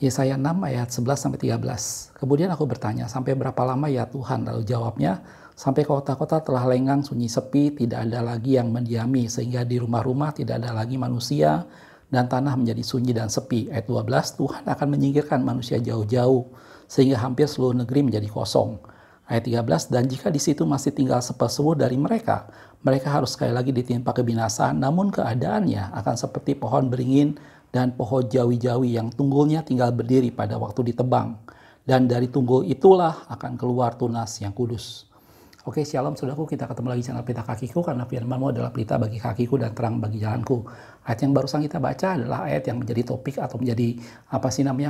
Yesaya 6 ayat 11-13. Kemudian aku bertanya, sampai berapa lama ya Tuhan? Lalu jawabnya, sampai kota-kota telah lenggang sunyi sepi, tidak ada lagi yang mendiami, sehingga di rumah-rumah tidak ada lagi manusia, dan tanah menjadi sunyi dan sepi. Ayat 12, Tuhan akan menyingkirkan manusia jauh-jauh, sehingga hampir seluruh negeri menjadi kosong. Ayat 13, dan jika di situ masih tinggal sepersepuh dari mereka, mereka harus sekali lagi ditimpa kebinasaan, namun keadaannya akan seperti pohon beringin dan pohon jawi-jawi yang tunggulnya tinggal berdiri pada waktu ditebang. Dan dari tunggul itulah akan keluar tunas yang kudus. Oke, shalom saudaraku, kita ketemu lagi channel Pelita Kakiku, karena firman-Mu adalah pelita bagi kakiku dan terang bagi jalanku. Ayat yang barusan kita baca adalah ayat yang menjadi topik atau menjadi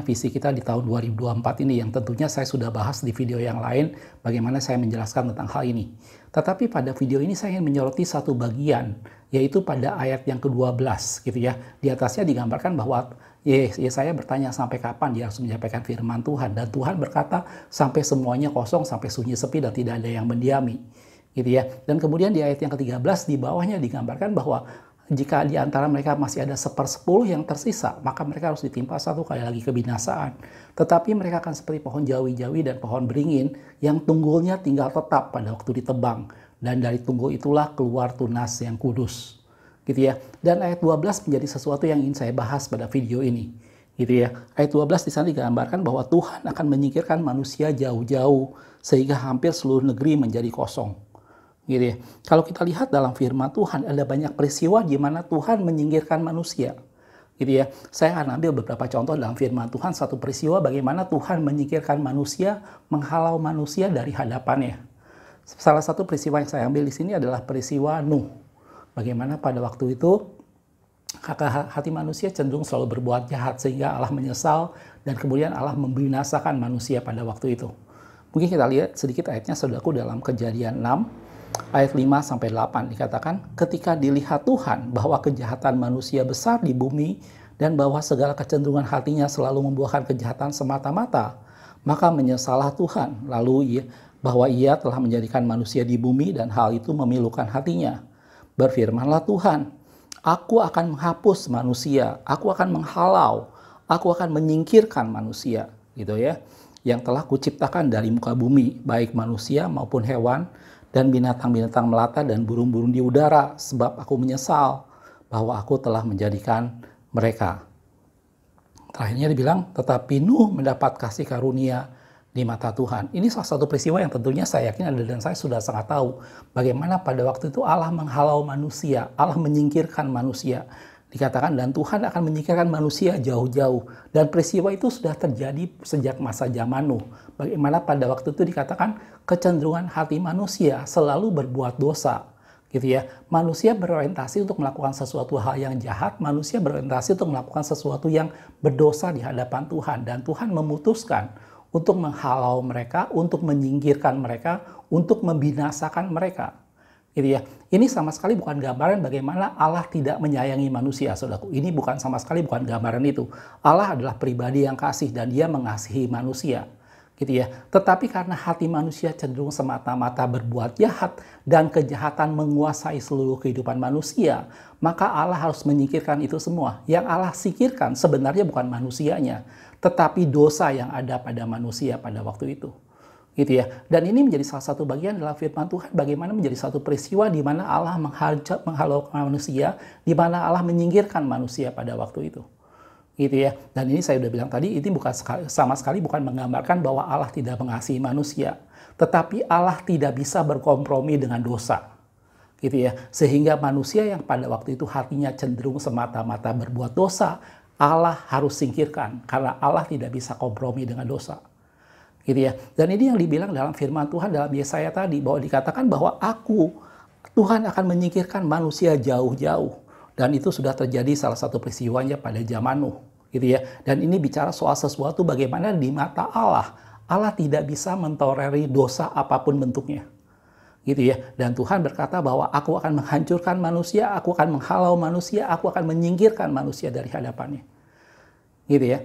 visi kita di tahun 2024 ini, yang tentunya saya sudah bahas di video yang lain bagaimana saya menjelaskan tentang hal ini. Tetapi pada video ini saya ingin menyoroti satu bagian, yaitu pada ayat yang ke-12 gitu ya. Di atasnya digambarkan bahwa Yesaya bertanya sampai kapan dia harus menyampaikan firman Tuhan, dan Tuhan berkata sampai semuanya kosong, sampai sunyi sepi dan tidak ada yang mendiami gitu ya. Dan kemudian di ayat yang ke-13 di bawahnya digambarkan bahwa jika di antara mereka masih ada 1/10 yang tersisa, maka mereka harus ditimpa satu kali lagi kebinasaan. Tetapi mereka akan seperti pohon jawi-jawi dan pohon beringin yang tunggulnya tinggal tetap pada waktu ditebang, dan dari tunggul itulah keluar tunas yang kudus. Gitu ya. Dan ayat 12 menjadi sesuatu yang ingin saya bahas pada video ini. Gitu ya. Ayat 12 di sana digambarkan bahwa Tuhan akan menyingkirkan manusia jauh-jauh sehingga hampir seluruh negeri menjadi kosong. Gitu ya. Kalau kita lihat dalam firman Tuhan, ada banyak peristiwa di mana Tuhan menyingkirkan manusia. Gitu ya. Saya akan ambil beberapa contoh dalam firman Tuhan, satu peristiwa bagaimana Tuhan menyingkirkan manusia, menghalau manusia dari hadapannya. Salah satu peristiwa yang saya ambil di sini adalah peristiwa Nuh. Bagaimana pada waktu itu hati manusia cenderung selalu berbuat jahat sehingga Allah menyesal, dan kemudian Allah membinasakan manusia pada waktu itu. Mungkin kita lihat sedikit ayatnya saudaraku dalam Kejadian 6 ayat 5-8 dikatakan, ketika dilihat Tuhan bahwa kejahatan manusia besar di bumi dan bahwa segala kecenderungan hatinya selalu membuahkan kejahatan semata-mata, maka menyesallah Tuhan, lalu bahwa ia telah menjadikan manusia di bumi dan hal itu memilukan hatinya. Berfirmanlah Tuhan, aku akan menghapus manusia, aku akan menghalau, aku akan menyingkirkan manusia, gitu ya, yang telah kuciptakan dari muka bumi, baik manusia maupun hewan, dan binatang-binatang melata dan burung-burung di udara, sebab aku menyesal bahwa aku telah menjadikan mereka. Terakhirnya dibilang, tetapi Nuh mendapat kasih karunia di mata Tuhan. Ini salah satu peristiwa yang tentunya saya yakin ada dan saya sudah sangat tahu bagaimana pada waktu itu Allah menghalau manusia, Allah menyingkirkan manusia. Dikatakan dan Tuhan akan menyingkirkan manusia jauh-jauh, dan peristiwa itu sudah terjadi sejak masa zaman Nuh. Bagaimana pada waktu itu dikatakan kecenderungan hati manusia selalu berbuat dosa. Gitu ya. Manusia berorientasi untuk melakukan sesuatu hal yang jahat, manusia berorientasi untuk melakukan sesuatu yang berdosa di hadapan Tuhan, dan Tuhan memutuskan untuk menghalau mereka, untuk menyingkirkan mereka, untuk membinasakan mereka. Gitu ya. Ini sama sekali bukan gambaran bagaimana Allah tidak menyayangi manusia, saudaraku. Ini sama sekali bukan gambaran itu. Allah adalah pribadi yang kasih dan dia mengasihi manusia. Gitu ya. Tetapi karena hati manusia cenderung semata-mata berbuat jahat dan kejahatan menguasai seluruh kehidupan manusia, maka Allah harus menyingkirkan itu semua. Yang Allah singkirkan sebenarnya bukan manusianya, tetapi dosa yang ada pada manusia pada waktu itu. Gitu ya. Dan ini menjadi salah satu bagian dalam firman Tuhan, bagaimana menjadi satu peristiwa di mana Allah menghalau manusia, di mana Allah menyingkirkan manusia pada waktu itu. Gitu ya. Dan ini saya sudah bilang tadi, ini sama sekali bukan menggambarkan bahwa Allah tidak mengasihi manusia, tetapi Allah tidak bisa berkompromi dengan dosa. Gitu ya. Sehingga manusia yang pada waktu itu hatinya cenderung semata-mata berbuat dosa, Allah harus singkirkan karena Allah tidak bisa kompromi dengan dosa. Gitu ya. Dan ini yang dibilang dalam firman Tuhan dalam Yesaya tadi, bahwa dikatakan bahwa Tuhan akan menyingkirkan manusia jauh-jauh. Dan itu sudah terjadi salah satu peristiwanya pada zaman Nuh. Gitu ya. Dan ini bicara soal sesuatu bagaimana di mata Allah, Allah tidak bisa mentoleri dosa apapun bentuknya. Gitu ya. Dan Tuhan berkata bahwa aku akan menghancurkan manusia, aku akan menghalau manusia, aku akan menyingkirkan manusia dari hadapannya. Gitu ya.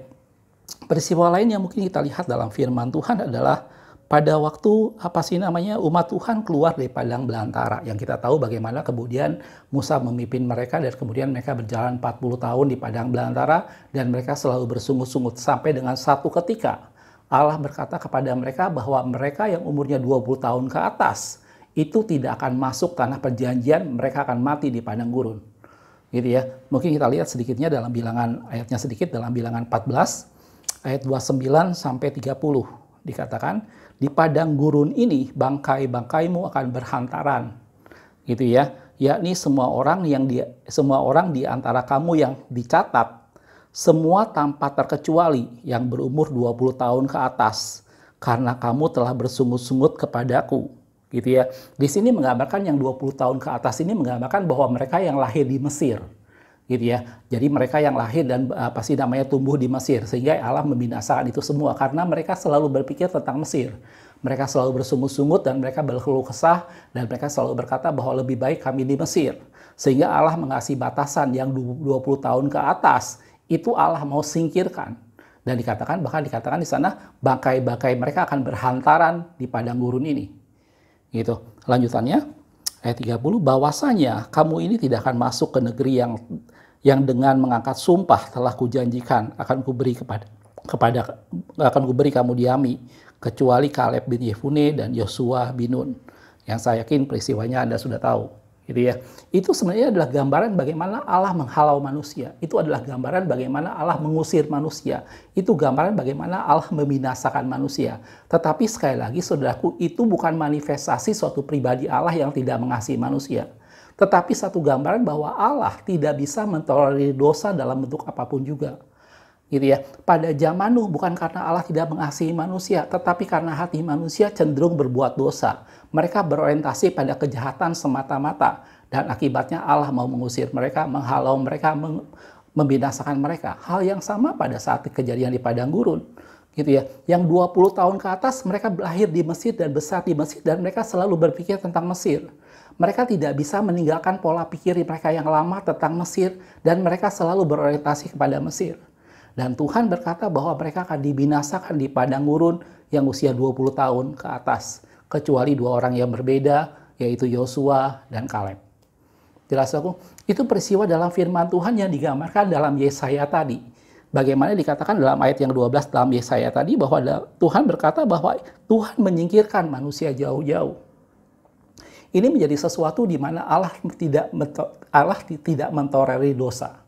Peristiwa lain yang mungkin kita lihat dalam firman Tuhan adalah pada waktu umat Tuhan keluar dari padang belantara, yang kita tahu bagaimana kemudian Musa memimpin mereka dan kemudian mereka berjalan 40 tahun di padang belantara dan mereka selalu bersungut-sungut sampai dengan satu ketika Allah berkata kepada mereka bahwa mereka yang umurnya 20 tahun ke atas itu tidak akan masuk tanah perjanjian, mereka akan mati di padang gurun. Gitu ya. Mungkin kita lihat sedikitnya dalam bilangan, ayatnya sedikit dalam bilangan 14 ayat 29 sampai 30 dikatakan, di padang gurun ini bangkai-bangkaimu akan berhantaran, gitu ya, yakni semua orang di antara kamu yang dicatat, semua tanpa terkecuali yang berumur 20 tahun ke atas, karena kamu telah bersungut-sungut kepadaku, gitu ya. Di sini menggambarkan yang 20 tahun ke atas ini menggambarkan bahwa mereka yang lahir di Mesir, gitu ya. Jadi mereka yang lahir dan tumbuh di Mesir, sehingga Allah membinasakan itu semua karena mereka selalu berpikir tentang Mesir. Mereka selalu bersungut-sungut dan mereka berkeluh kesah dan mereka selalu berkata bahwa lebih baik kami di Mesir. Sehingga Allah mengasih batasan yang 20 tahun ke atas itu Allah mau singkirkan. Dan bahkan dikatakan di sana bangkai-bangkai mereka akan berhantaran di padang gurun ini. Gitu. Lanjutannya ayat 30, bahwasanya kamu ini tidak akan masuk ke negeri yang dengan mengangkat sumpah telah kujanjikan akan kuberi kamu diami, kecuali Kaleb bin Yefune dan Yosua bin Nun, yang saya yakin peristiwanya Anda sudah tahu, gitu ya. Itu sebenarnya adalah gambaran bagaimana Allah menghalau manusia. Itu adalah gambaran bagaimana Allah mengusir manusia. Itu gambaran bagaimana Allah membinasakan manusia. Tetapi sekali lagi saudaraku, itu bukan manifestasi suatu pribadi Allah yang tidak mengasihi manusia. Tetapi satu gambaran bahwa Allah tidak bisa mentolerir dosa dalam bentuk apapun juga. Gitu ya. Pada zaman Nuh bukan karena Allah tidak mengasihi manusia, tetapi karena hati manusia cenderung berbuat dosa. Mereka berorientasi pada kejahatan semata-mata dan akibatnya Allah mau mengusir mereka, menghalau mereka, membinasakan mereka. Hal yang sama pada saat kejadian di padang gurun. Gitu ya. Yang 20 tahun ke atas mereka lahir di Mesir dan besar di Mesir dan mereka selalu berpikir tentang Mesir. Mereka tidak bisa meninggalkan pola pikir mereka yang lama tentang Mesir dan mereka selalu berorientasi kepada Mesir. Dan Tuhan berkata bahwa mereka akan dibinasakan di padang gurun yang usia 20 tahun ke atas. Kecuali dua orang yang berbeda, yaitu Yosua dan Kaleb. Jelas aku? Itu peristiwa dalam firman Tuhan yang digambarkan dalam Yesaya tadi. Bagaimana dikatakan dalam ayat yang 12 dalam Yesaya tadi bahwa Tuhan berkata bahwa Tuhan menyingkirkan manusia jauh-jauh. Ini menjadi sesuatu di mana Allah tidak mentolerir dosa.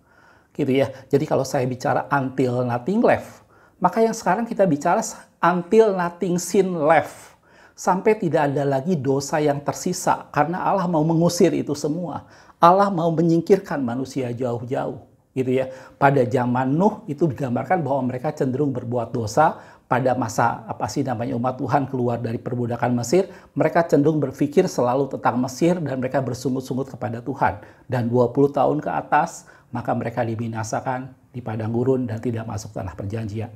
Gitu ya. Jadi kalau saya bicara until nothing left, maka yang sekarang kita bicara until nothing sin left. Sampai tidak ada lagi dosa yang tersisa karena Allah mau mengusir itu semua. Allah mau menyingkirkan manusia jauh-jauh. Gitu ya. Pada zaman Nuh itu digambarkan bahwa mereka cenderung berbuat dosa. Pada masa umat Tuhan keluar dari perbudakan Mesir, mereka cenderung berpikir selalu tentang Mesir dan mereka bersungut-sungut kepada Tuhan. Dan 20 tahun ke atas, maka mereka dibinasakan di padang gurun dan tidak masuk tanah perjanjian.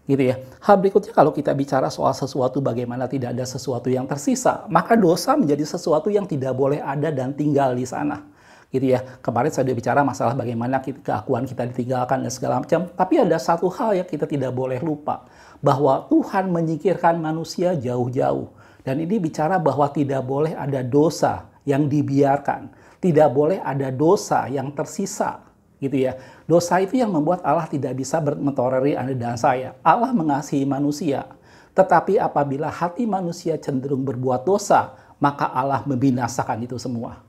Gitu ya. Hal berikutnya kalau kita bicara soal sesuatu bagaimana tidak ada sesuatu yang tersisa, maka dosa menjadi sesuatu yang tidak boleh ada dan tinggal di sana. Gitu ya. Kemarin saya sudah bicara masalah bagaimana keakuan kita ditinggalkan dan segala macam. Tapi ada satu hal yang kita tidak boleh lupa. Bahwa Tuhan menyingkirkan manusia jauh-jauh. Dan ini bicara bahwa tidak boleh ada dosa yang dibiarkan. Tidak boleh ada dosa yang tersisa. Gitu ya. Dosa itu yang membuat Allah tidak bisa mentolerir Anda dan saya. Allah mengasihi manusia. Tetapi apabila hati manusia cenderung berbuat dosa, maka Allah membinasakan itu semua.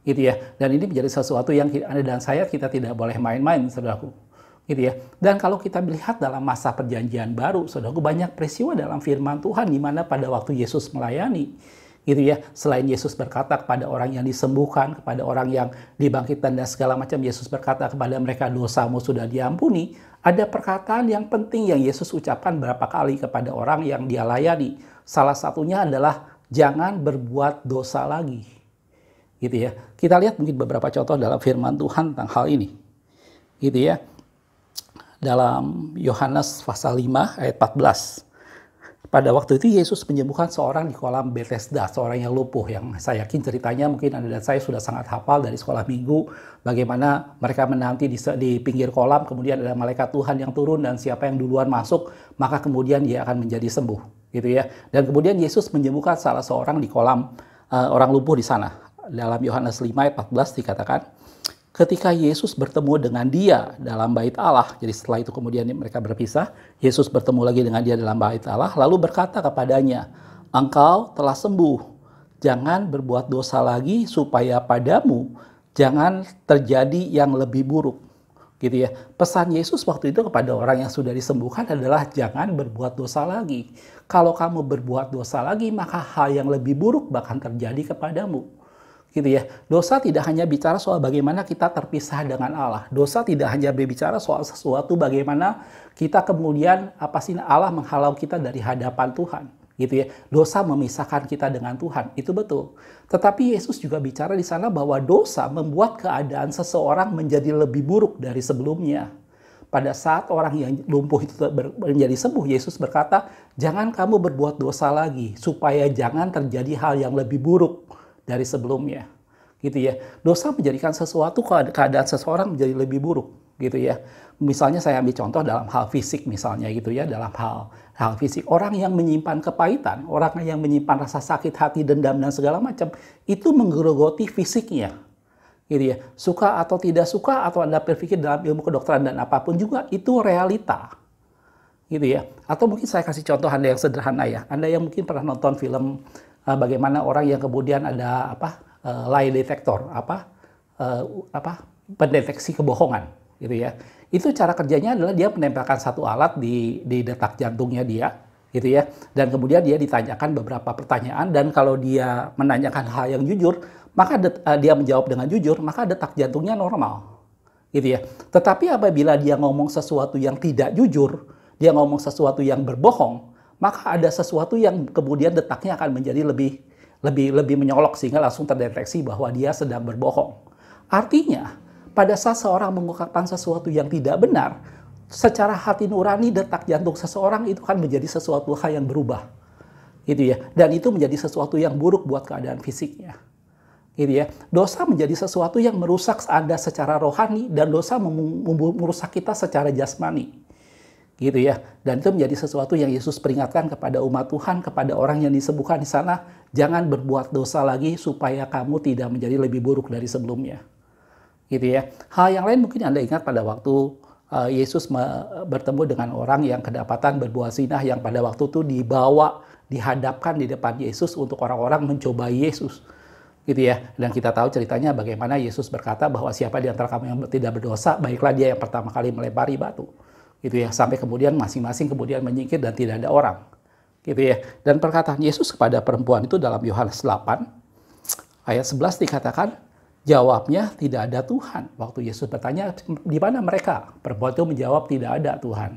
Gitu ya. Dan ini menjadi sesuatu yang Anda dan saya kita tidak boleh main-main, saudaraku. Gitu ya. Dan kalau kita melihat dalam masa perjanjian baru, saudaraku, banyak peristiwa dalam firman Tuhan di mana pada waktu Yesus melayani, gitu ya, selain Yesus berkata kepada orang yang disembuhkan, kepada orang yang dibangkitkan dan segala macam, Yesus berkata kepada mereka dosamu sudah diampuni, ada perkataan yang penting yang Yesus ucapkan berapa kali kepada orang yang dia layani. Salah satunya adalah jangan berbuat dosa lagi. Gitu ya. Kita lihat mungkin beberapa contoh dalam firman Tuhan tentang hal ini. Gitu ya. Dalam Yohanes pasal 5 ayat 14. Pada waktu itu Yesus menyembuhkan seorang di kolam Bethesda, seorang yang lumpuh, yang saya yakin ceritanya mungkin Anda dan saya sudah sangat hafal dari sekolah minggu, bagaimana mereka menanti di pinggir kolam, kemudian ada malaikat Tuhan yang turun dan siapa yang duluan masuk, maka kemudian dia akan menjadi sembuh. gitu ya. Dan kemudian Yesus menyembuhkan salah seorang di kolam orang lumpuh di sana. Dalam Yohanes 5 ayat 14 dikatakan, ketika Yesus bertemu dengan dia dalam bait Allah, jadi setelah itu kemudian mereka berpisah, Yesus bertemu lagi dengan dia dalam bait Allah, lalu berkata kepadanya, engkau telah sembuh, jangan berbuat dosa lagi supaya padamu jangan terjadi yang lebih buruk. Gitu ya. Pesan Yesus waktu itu kepada orang yang sudah disembuhkan adalah jangan berbuat dosa lagi. Kalau kamu berbuat dosa lagi, maka hal yang lebih buruk bahkan terjadi kepadamu. Gitu ya. Dosa tidak hanya bicara soal bagaimana kita terpisah dengan Allah. Dosa tidak hanya berbicara soal sesuatu bagaimana kita kemudian Allah menghalau kita dari hadapan Tuhan. Gitu ya. Dosa memisahkan kita dengan Tuhan, itu betul. Tetapi Yesus juga bicara di sana bahwa dosa membuat keadaan seseorang menjadi lebih buruk dari sebelumnya. Pada saat orang yang lumpuh itu menjadi sembuh, Yesus berkata, jangan kamu berbuat dosa lagi, supaya jangan terjadi hal yang lebih buruk dari sebelumnya. Gitu ya. Dosa menjadikan keadaan seseorang menjadi lebih buruk, gitu ya. Misalnya saya ambil contoh dalam hal fisik misalnya gitu ya, dalam hal fisik. Orang yang menyimpan kepahitan, orang yang menyimpan rasa sakit hati, dendam dan segala macam, itu menggerogoti fisiknya. Gitu ya. Suka atau tidak suka, atau Anda berpikir dalam ilmu kedokteran dan apapun juga, itu realita. Gitu ya. Atau mungkin saya kasih contoh Anda yang sederhana ya. Anda yang mungkin pernah nonton film bagaimana orang yang kemudian ada lie detector, pendeteksi kebohongan, gitu ya. Itu cara kerjanya adalah dia menempelkan satu alat di detak jantungnya dia, gitu ya. Dan kemudian dia ditanyakan beberapa pertanyaan, dan kalau dia menanyakan hal yang jujur, maka dia menjawab dengan jujur, maka detak jantungnya normal, gitu ya. Tetapi apabila dia ngomong sesuatu yang tidak jujur, dia ngomong sesuatu yang berbohong, maka ada sesuatu yang kemudian detaknya akan menjadi lebih menyolok sehingga langsung terdeteksi bahwa dia sedang berbohong. Artinya, pada saat seorang mengungkapkan sesuatu yang tidak benar, secara hati nurani detak jantung seseorang itu akan menjadi sesuatu hal yang berubah. Gitu ya. Dan itu menjadi sesuatu yang buruk buat keadaan fisiknya. Gitu ya. Dosa menjadi sesuatu yang merusak Anda secara rohani, dan dosa merusak kita secara jasmani. Gitu ya. Dan itu menjadi sesuatu yang Yesus peringatkan kepada umat Tuhan, kepada orang yang disembuhkan di sana, jangan berbuat dosa lagi supaya kamu tidak menjadi lebih buruk dari sebelumnya. Gitu ya. Hal yang lain mungkin Anda ingat pada waktu Yesus bertemu dengan orang yang kedapatan berbuat zina, yang pada waktu itu dihadapkan di depan Yesus untuk orang-orang mencobai Yesus. Gitu ya. Dan kita tahu ceritanya bagaimana Yesus berkata bahwa siapa di antara kamu yang tidak berdosa, baiklah dia yang pertama kali melempari batu. Gitu ya. Sampai kemudian masing-masing kemudian menyingkir dan tidak ada orang. Gitu ya. Dan perkataan Yesus kepada perempuan itu dalam Yohanes 8 ayat 11 dikatakan, jawabnya, tidak ada Tuhan. Waktu Yesus bertanya, di mana mereka? Perempuan itu menjawab, tidak ada Tuhan.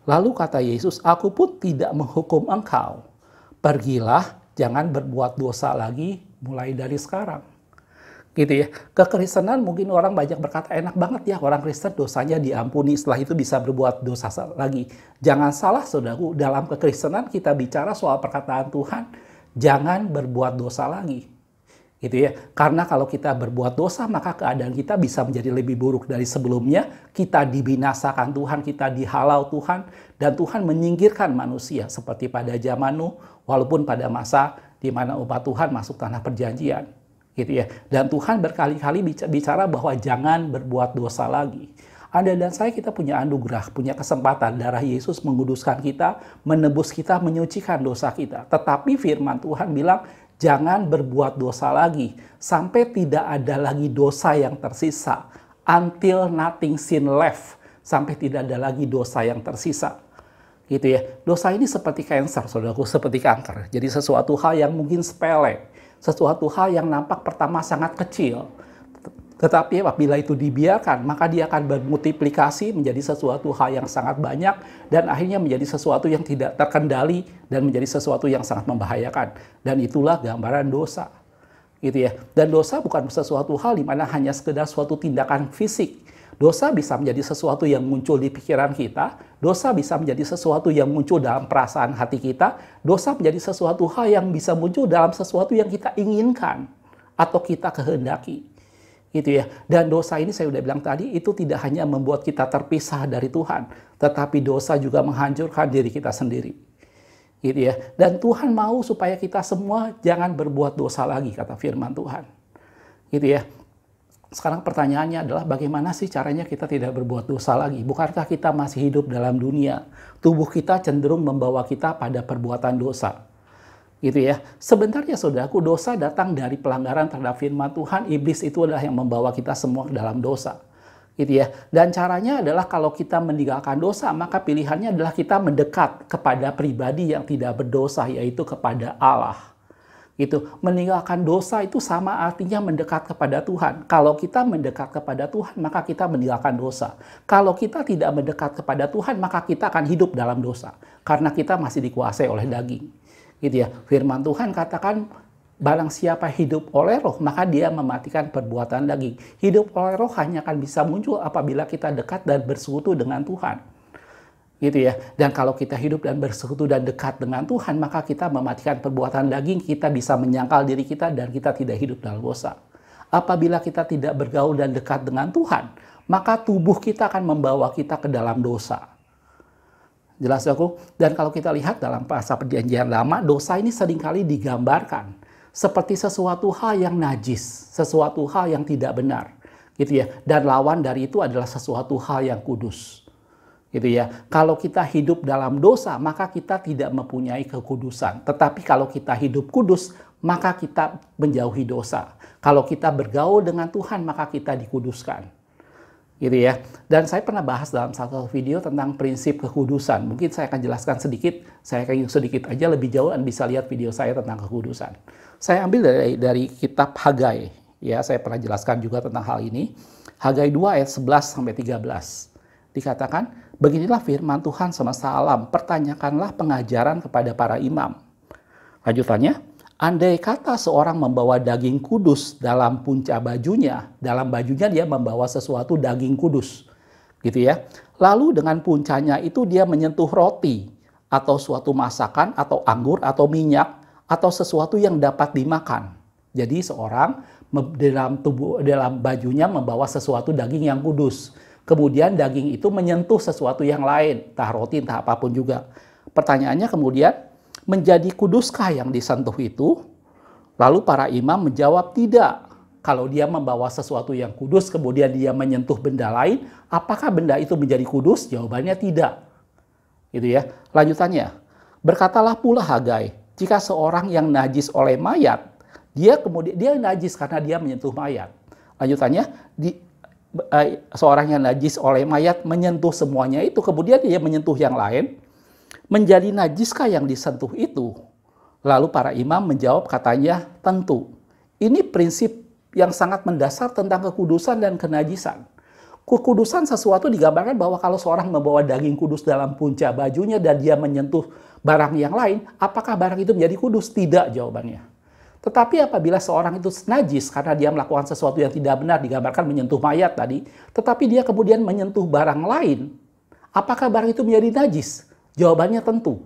Lalu kata Yesus, aku pun tidak menghukum engkau. Pergilah, jangan berbuat dosa lagi mulai dari sekarang. Gitu ya. Kekristenan mungkin orang banyak berkata, enak banget ya orang Kristen dosanya diampuni, setelah itu bisa berbuat dosa lagi. Jangan salah saudaraku, dalam kekristenan kita bicara soal perkataan Tuhan, jangan berbuat dosa lagi. Gitu ya. Karena kalau kita berbuat dosa, maka keadaan kita bisa menjadi lebih buruk dari sebelumnya. Kita dibinasakan Tuhan, kita dihalau Tuhan, dan Tuhan menyingkirkan manusia seperti pada zaman Nuh, walaupun pada masa di mana umat Tuhan masuk tanah perjanjian. Gitu ya. Dan Tuhan berkali-kali bicara bahwa jangan berbuat dosa lagi. Anda dan saya, kita punya anugerah, punya kesempatan. Darah Yesus menguduskan kita, menebus kita, menyucikan dosa kita. Tetapi firman Tuhan bilang, jangan berbuat dosa lagi, sampai tidak ada lagi dosa yang tersisa. Until nothing sin left, sampai tidak ada lagi dosa yang tersisa. Gitu ya. Dosa ini seperti kanker, saudaraku, seperti kanker. Jadi sesuatu hal yang mungkin sepele, sesuatu hal yang nampak pertama sangat kecil. Tetapi apabila itu dibiarkan, maka dia akan bermultiplikasi menjadi sesuatu hal yang sangat banyak, dan akhirnya menjadi sesuatu yang tidak terkendali dan menjadi sesuatu yang sangat membahayakan. Dan itulah gambaran dosa. Gitu ya. Dan dosa bukan sesuatu hal di mana hanya sekedar suatu tindakan fisik. Dosa bisa menjadi sesuatu yang muncul di pikiran kita, dosa bisa menjadi sesuatu yang muncul dalam perasaan hati kita, dosa menjadi sesuatu hal yang bisa muncul dalam sesuatu yang kita inginkan atau kita kehendaki. Gitu ya. Dan dosa ini saya sudah bilang tadi, itu tidak hanya membuat kita terpisah dari Tuhan, tetapi dosa juga menghancurkan diri kita sendiri. gitu ya. Dan Tuhan mau supaya kita semua jangan berbuat dosa lagi, kata firman Tuhan. Gitu ya. Sekarang pertanyaannya adalah bagaimana sih caranya kita tidak berbuat dosa lagi? Bukankah kita masih hidup dalam dunia? Tubuh kita cenderung membawa kita pada perbuatan dosa. Gitu ya. Sebenarnya saudaraku, dosa datang dari pelanggaran terhadap firman Tuhan. Iblis itu adalah yang membawa kita semua ke dalam dosa. Gitu ya. Dan caranya adalah kalau kita meninggalkan dosa, maka pilihannya adalah kita mendekat kepada pribadi yang tidak berdosa, yaitu kepada Allah. Gitu. Meninggalkan dosa itu sama artinya mendekat kepada Tuhan. Kalau kita mendekat kepada Tuhan, maka kita meninggalkan dosa. Kalau kita tidak mendekat kepada Tuhan, maka kita akan hidup dalam dosa. Karena kita masih dikuasai oleh daging. Gitu ya. Firman Tuhan katakan, barang siapa hidup oleh roh, maka dia mematikan perbuatan daging. Hidup oleh roh hanya akan bisa muncul apabila kita dekat dan bersekutu dengan Tuhan. Gitu ya. Dan kalau kita hidup dan bersekutu dan dekat dengan Tuhan, maka kita mematikan perbuatan daging, kita bisa menyangkal diri kita dan kita tidak hidup dalam dosa. Apabila kita tidak bergaul dan dekat dengan Tuhan, maka tubuh kita akan membawa kita ke dalam dosa. Jelas aku? Dan kalau kita lihat dalam bahasa Perjanjian Lama, dosa ini seringkali digambarkan seperti sesuatu hal yang najis, sesuatu hal yang tidak benar, gitu ya. Dan lawan dari itu adalah sesuatu hal yang kudus, gitu ya. Kalau kita hidup dalam dosa, maka kita tidak mempunyai kekudusan. Tetapi kalau kita hidup kudus, maka kita menjauhi dosa. Kalau kita bergaul dengan Tuhan, maka kita dikuduskan, gitu ya. Dan saya pernah bahas dalam satu video tentang prinsip kekudusan. Mungkin saya akan jelaskan sedikit. Saya akan sedikit aja, lebih jauh Anda bisa lihat video saya tentang kekudusan. Saya ambil dari kitab Hagai. Ya, saya pernah jelaskan juga tentang hal ini. Hagai 2 ayat 11 sampai 13. Dikatakan, beginilah firman Tuhan semesta alam, pertanyakanlah pengajaran kepada para imam. Lanjutannya, andai kata seorang membawa daging kudus dalam punca bajunya, dalam bajunya dia membawa sesuatu daging kudus, gitu ya. Lalu dengan puncanya itu dia menyentuh roti, atau suatu masakan, atau anggur, atau minyak, atau sesuatu yang dapat dimakan. Jadi seorang dalam bajunya membawa sesuatu daging yang kudus. Kemudian daging itu menyentuh sesuatu yang lain, entah roti, entah apapun juga. Pertanyaannya kemudian, menjadi kuduskah yang disentuh itu? Lalu para imam menjawab tidak. Kalau dia membawa sesuatu yang kudus, kemudian dia menyentuh benda lain, apakah benda itu menjadi kudus? Jawabannya tidak. Gitu ya. Lanjutannya, berkatalah pula Hagai, jika seorang yang najis oleh mayat, dia najis karena dia menyentuh mayat. Lanjutannya, seorang yang najis oleh mayat menyentuh semuanya itu, kemudian dia menyentuh yang lain, menjadi najiskah yang disentuh itu? Lalu para imam menjawab katanya, tentu. Ini prinsip yang sangat mendasar tentang kekudusan dan kenajisan. Kekudusan sesuatu digambarkan bahwa kalau seorang membawa daging kudus dalam punca bajunya dan dia menyentuh barang yang lain, apakah barang itu menjadi kudus? Tidak jawabannya. Tetapi apabila seorang itu najis karena dia melakukan sesuatu yang tidak benar, digambarkan menyentuh mayat tadi, tetapi dia kemudian menyentuh barang lain, apakah barang itu menjadi najis? Jawabannya tentu.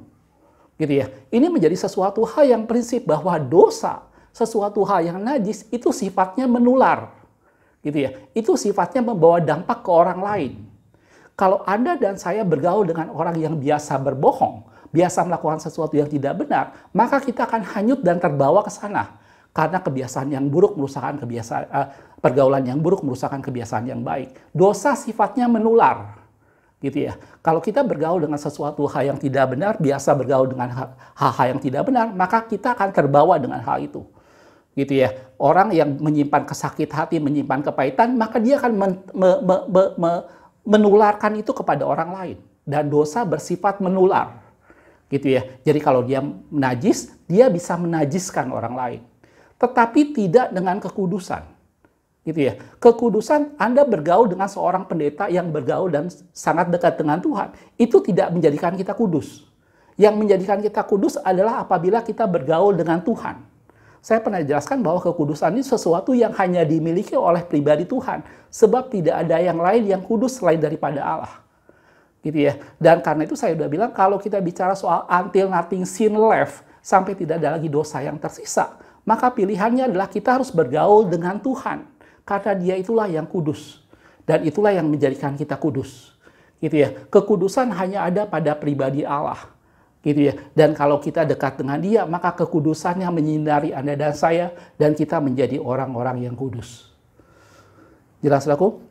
Gitu ya. Ini menjadi sesuatu hal yang prinsip bahwa dosa, sesuatu hal yang najis itu sifatnya menular. Gitu ya. Itu sifatnya membawa dampak ke orang lain. Kalau Anda dan saya bergaul dengan orang yang biasa berbohong, biasa melakukan sesuatu yang tidak benar, maka kita akan hanyut dan terbawa ke sana. Karena kebiasaan yang buruk merusakkan pergaulan yang buruk merusakkan kebiasaan yang baik. Dosa sifatnya menular. Gitu ya. Kalau kita bergaul dengan sesuatu hal yang tidak benar, biasa bergaul dengan hal-hal yang tidak benar, maka kita akan terbawa dengan hal itu. Gitu ya. Orang yang menyimpan kesakit hati, menyimpan kepahitan, maka dia akan menularkan itu kepada orang lain. Dan dosa bersifat menular. Gitu ya. Jadi kalau dia najis, dia bisa menajiskan orang lain. Tetapi tidak dengan kekudusan. Gitu ya. Kekudusan, Anda bergaul dengan seorang pendeta yang bergaul dan sangat dekat dengan Tuhan, itu tidak menjadikan kita kudus. Yang menjadikan kita kudus adalah apabila kita bergaul dengan Tuhan. Saya pernah jelaskan bahwa kekudusan ini sesuatu yang hanya dimiliki oleh pribadi Tuhan, sebab tidak ada yang lain yang kudus selain daripada Allah. Gitu ya. Dan karena itu saya sudah bilang, kalau kita bicara soal until nothing sin left, sampai tidak ada lagi dosa yang tersisa, maka pilihannya adalah kita harus bergaul dengan Tuhan. Karena dia itulah yang kudus. Dan itulah yang menjadikan kita kudus. Gitu ya. Kekudusan hanya ada pada pribadi Allah. Gitu ya. Dan kalau kita dekat dengan Dia, maka kekudusannya menyinari Anda dan saya, dan kita menjadi orang-orang yang kudus. Jelas, saudaraku?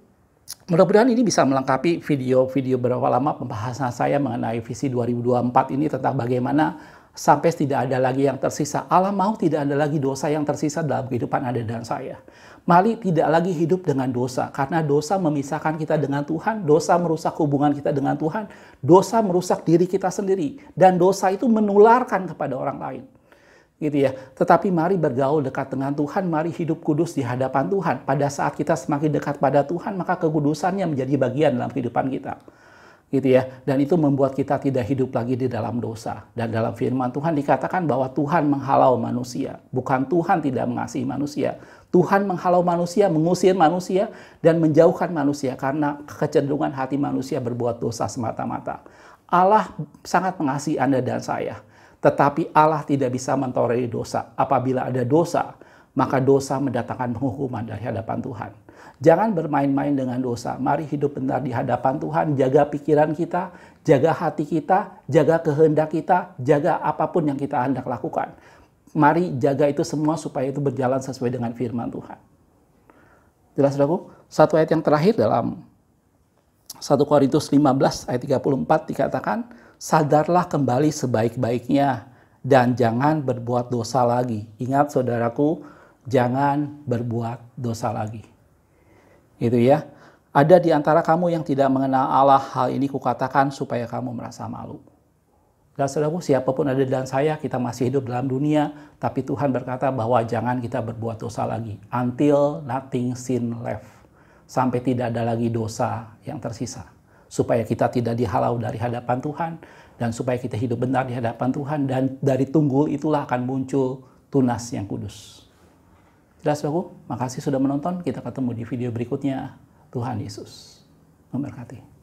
Mudah-mudahan ini bisa melengkapi video-video berapa lama pembahasan saya mengenai visi 2024 ini tentang bagaimana sampai tidak ada lagi yang tersisa. Allah mau tidak ada lagi dosa yang tersisa dalam kehidupan Anda dan saya. Mari tidak lagi hidup dengan dosa, karena dosa memisahkan kita dengan Tuhan, dosa merusak hubungan kita dengan Tuhan, dosa merusak diri kita sendiri, dan dosa itu menularkan kepada orang lain. Gitu ya. Tetapi mari bergaul dekat dengan Tuhan, mari hidup kudus di hadapan Tuhan. Pada saat kita semakin dekat pada Tuhan, maka kekudusannya menjadi bagian dalam kehidupan kita. Gitu ya. Dan itu membuat kita tidak hidup lagi di dalam dosa. Dan dalam firman Tuhan dikatakan bahwa Tuhan menghalau manusia. Bukan Tuhan tidak mengasihi manusia. Tuhan menghalau manusia, mengusir manusia, dan menjauhkan manusia karena kecenderungan hati manusia berbuat dosa semata-mata. Allah sangat mengasihi Anda dan saya. Tetapi Allah tidak bisa mentolerir dosa. Apabila ada dosa, maka dosa mendatangkan penghukuman dari hadapan Tuhan. Jangan bermain-main dengan dosa. Mari hidup benar di hadapan Tuhan. Jaga pikiran kita, jaga hati kita, jaga kehendak kita, jaga apapun yang kita hendak lakukan. Mari jaga itu semua supaya itu berjalan sesuai dengan firman Tuhan. Jelas, saudaraku? Satu ayat yang terakhir dalam 1 Korintus 15 ayat 34 dikatakan, sadarlah kembali sebaik-baiknya dan jangan berbuat dosa lagi. Ingat, saudaraku, jangan berbuat dosa lagi. Itu ya. Ada di antara kamu yang tidak mengenal Allah, hal ini kukatakan supaya kamu merasa malu. Dan saudaraku, siapapun ada dalam saya, kita masih hidup dalam dunia, tapi Tuhan berkata bahwa jangan kita berbuat dosa lagi. Until nothing sin left. Sampai tidak ada lagi dosa yang tersisa. Supaya kita tidak dihalau dari hadapan Tuhan, dan supaya kita hidup benar di hadapan Tuhan, dan dari tunggul itulah akan muncul tunas yang kudus. Jelas, saudaraku? Makasih sudah menonton, kita ketemu di video berikutnya. Tuhan Yesus memberkati.